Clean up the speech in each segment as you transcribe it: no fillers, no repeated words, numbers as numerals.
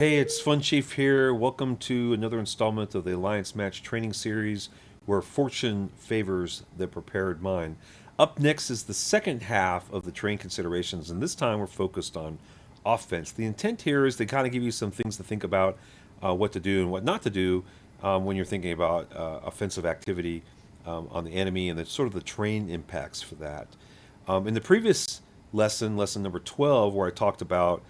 Hey, it's Fun Chief here. Welcome to another installment of the Alliance Match training series where fortune favors the prepared mind. Up next is the second half of the train considerations, and this time we're focused on offense. The intent here is to kind of give you some things to think about, what to do and what not to do when you're thinking about offensive activity on the enemy and the sort of the train impacts for that. In the previous lesson, lesson number 12, where I talked about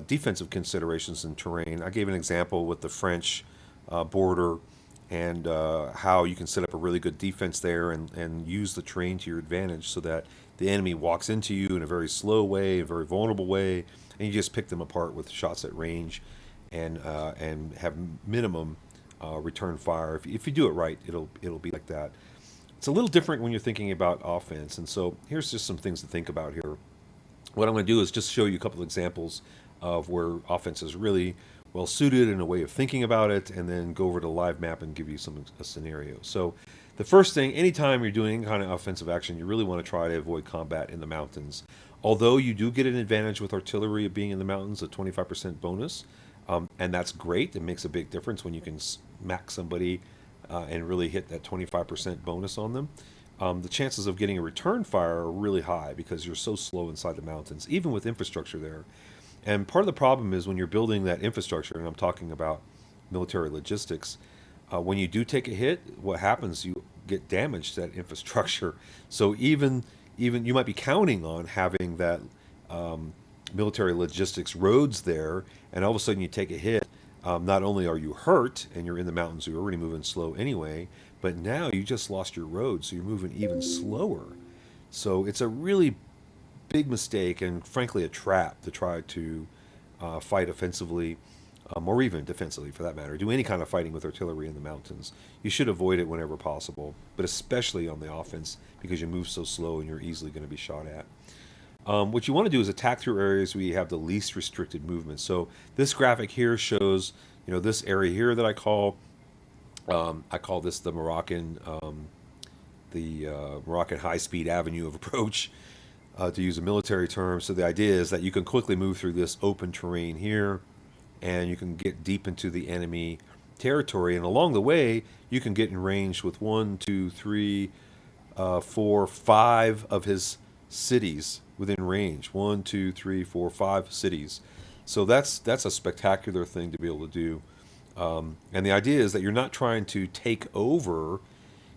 defensive considerations in terrain. I gave an example with the French border and how you can set up a really good defense there and use the terrain to your advantage so that the enemy walks into you in a very slow way, a very vulnerable way, and you just pick them apart with shots at range and have minimum return fire. If you do it right, it'll be like that. It's a little different when you're thinking about offense, and so here's just some things to think about here. What I'm going to do is just show you a couple of examples of where offense is really well suited in a way of thinking about it, and then go over to the live map and give you a scenario. So, the first thing, anytime you're doing any kind of offensive action, you really want to try to avoid combat in the mountains. Although you do get an advantage with artillery of being in the mountains, a 25% bonus, and that's great. It makes a big difference when you can smack somebody and really hit that 25% bonus on them. The chances of getting a return fire are really high because you're so slow inside the mountains, even with infrastructure there. And part of the problem is when you're building that infrastructure, and I'm talking about military logistics, when you do take a hit, what happens? You get damage to that infrastructure. So even you might be counting on having that military logistics roads there, and all of a sudden you take a hit. Not only are you hurt and you're in the mountains, so you're already moving slow anyway, but now you just lost your road, so you're moving even slower. So it's a really big mistake and frankly a trap to try to fight offensively or even defensively for that matter. Do any kind of fighting with artillery in the mountains. You should avoid it whenever possible, but especially on the offense because you move so slow and you're easily going to be shot at. What you want to do is attack through areas where you have the least restricted movement. So this graphic here shows, this area here that I call this the Moroccan high-speed avenue of approach, to use a military term. So the idea is that you can quickly move through this open terrain here, and you can get deep into the enemy territory. And along the way, you can get in range with one, two, three, four, five of his cities within range. One, two, three, four, five cities. So that's a spectacular thing to be able to do. And the idea is that you're not trying to take over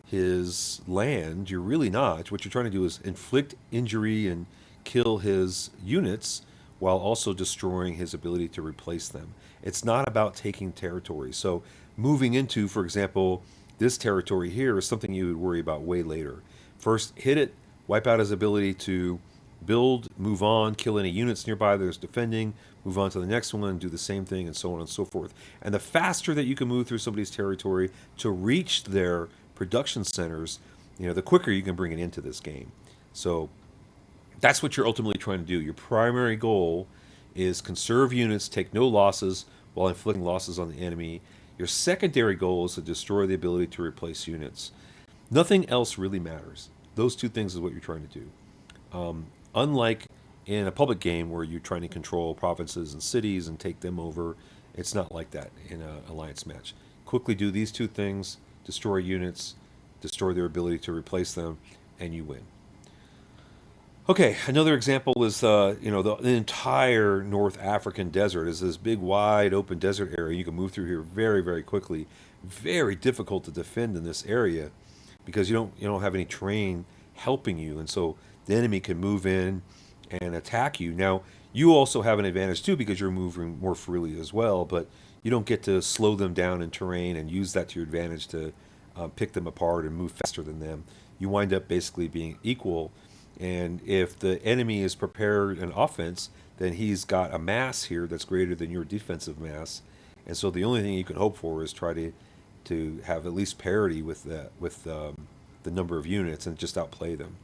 his land. You're really not. What you're trying to do is inflict injury and kill his units while also destroying his ability to replace them. It's not about taking territory. So moving into, for example, this territory here is something you would worry about way later. First, hit it, wipe out his ability to build, move on, kill any units nearby that is defending, move on to the next one, do the same thing, and so on and so forth. And the faster that you can move through somebody's territory to reach their production centers, the quicker you can bring it into this game. So that's what you're ultimately trying to do. Your primary goal is conserve units, take no losses while inflicting losses on the enemy. Your secondary goal is to destroy the ability to replace units. Nothing else really matters. Those two things is what you're trying to do. Unlike in a public game where you're trying to control provinces and cities and take them over, it's not like that in an alliance match. Quickly do these two things, destroy units, destroy their ability to replace them, and you win. Okay, another example is the entire North African desert is this big, wide, open desert area. You can move through here very, very quickly. Very difficult to defend in this area because you don't have any terrain helping you, and so the enemy can move in and attack you. Now you also have an advantage too because you're moving more freely as well, but you don't get to slow them down in terrain and use that to your advantage to pick them apart and move faster than them. You wind up basically being equal, and if the enemy is prepared an offense, then he's got a mass here that's greater than your defensive mass, and so the only thing you can hope for is try to have at least parity with the number of units and just outplay them.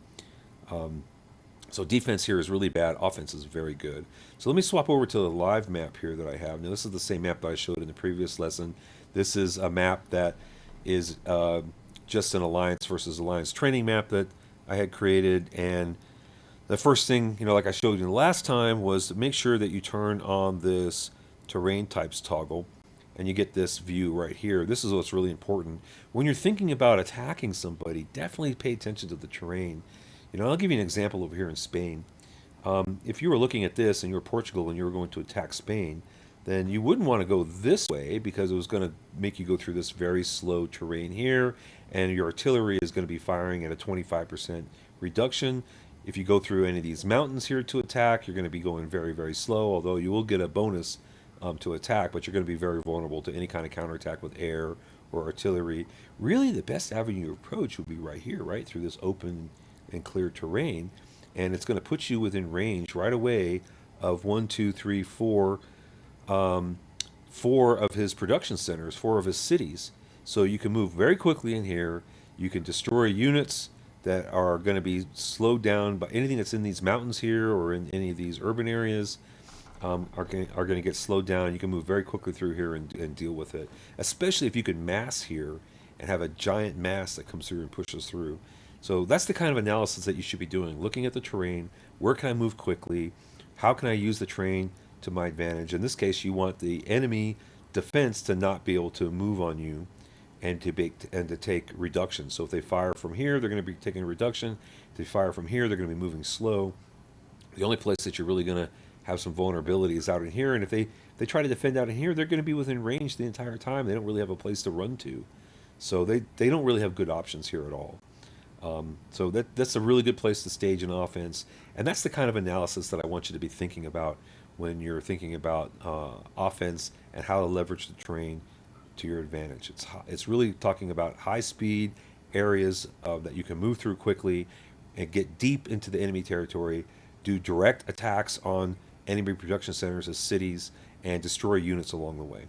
So defense here is really bad. Offense is very good. So let me swap over to the live map here that I have. Now this is the same map that I showed in the previous lesson. This is a map that is just an alliance versus alliance training map that I had created. And the first thing, like I showed you the last time, was to make sure that you turn on this terrain types toggle, and you get this view right here. This is what's really important. When you're thinking about attacking somebody, definitely pay attention to the terrain. I'll give you an example over here in Spain. If you were looking at this and you were Portugal and you were going to attack Spain, then you wouldn't want to go this way because it was going to make you go through this very slow terrain here, and your artillery is going to be firing at a 25% reduction. If you go through any of these mountains here to attack, you're going to be going very, very slow, although you will get a bonus to attack, but you're going to be very vulnerable to any kind of counterattack with air or artillery. Really, the best avenue of approach would be right here, right through this open and clear terrain, and it's going to put you within range right away of one, two, three, four, four of his production centers, four of his cities. So you can move very quickly in here. You can destroy units that are going to be slowed down by anything that's in these mountains here or in any of these urban areas. Are going to get slowed down. You can move very quickly through here and deal with it, especially if you can mass here and have a giant mass that comes through and pushes through. So that's the kind of analysis that you should be doing, looking at the terrain. Where can I move quickly? How can I use the terrain to my advantage? In this case, you want the enemy defense to not be able to move on you and to take reduction. So if they fire from here, they're going to be taking a reduction. If they fire from here, they're going to be moving slow. The only place that you're really going to have some vulnerability is out in here, and if they try to defend out in here, they're going to be within range the entire time. They don't really have a place to run to, so they don't really have good options here at all. So that's a really good place to stage an offense, and that's the kind of analysis that I want you to be thinking about when you're thinking about offense and how to leverage the terrain to your advantage. It's really talking about high speed areas that you can move through quickly and get deep into the enemy territory, do direct attacks on enemy production centers as cities, and destroy units along the way.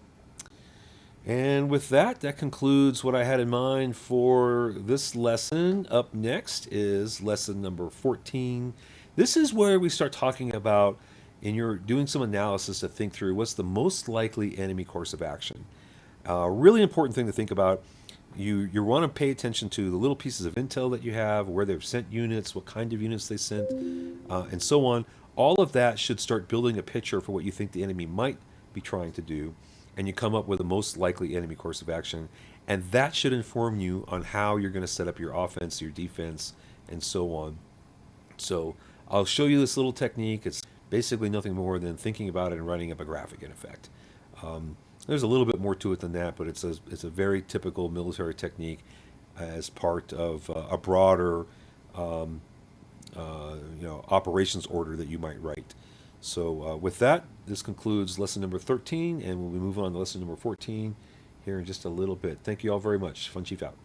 And with that, that concludes what I had in mind for this lesson. Up next is lesson number 14. This is where we start talking about, and you're doing some analysis to think through what's the most likely enemy course of action. Really important thing to think about. You want to pay attention to the little pieces of intel that you have, where they've sent units, what kind of units they sent, and so on. All of that should start building a picture for what you think the enemy might be trying to do, and you come up with the most likely enemy course of action. And that should inform you on how you're going to set up your offense, your defense, and so on. So I'll show you this little technique. It's basically nothing more than thinking about it and writing up a graphic, in effect. There's a little bit more to it than that, but it's a very typical military technique as part of a broader operations order that you might write. So with that, this concludes lesson number 13, and we'll be moving on to lesson number 14 here in just a little bit. Thank you all very much. Fun Chief out.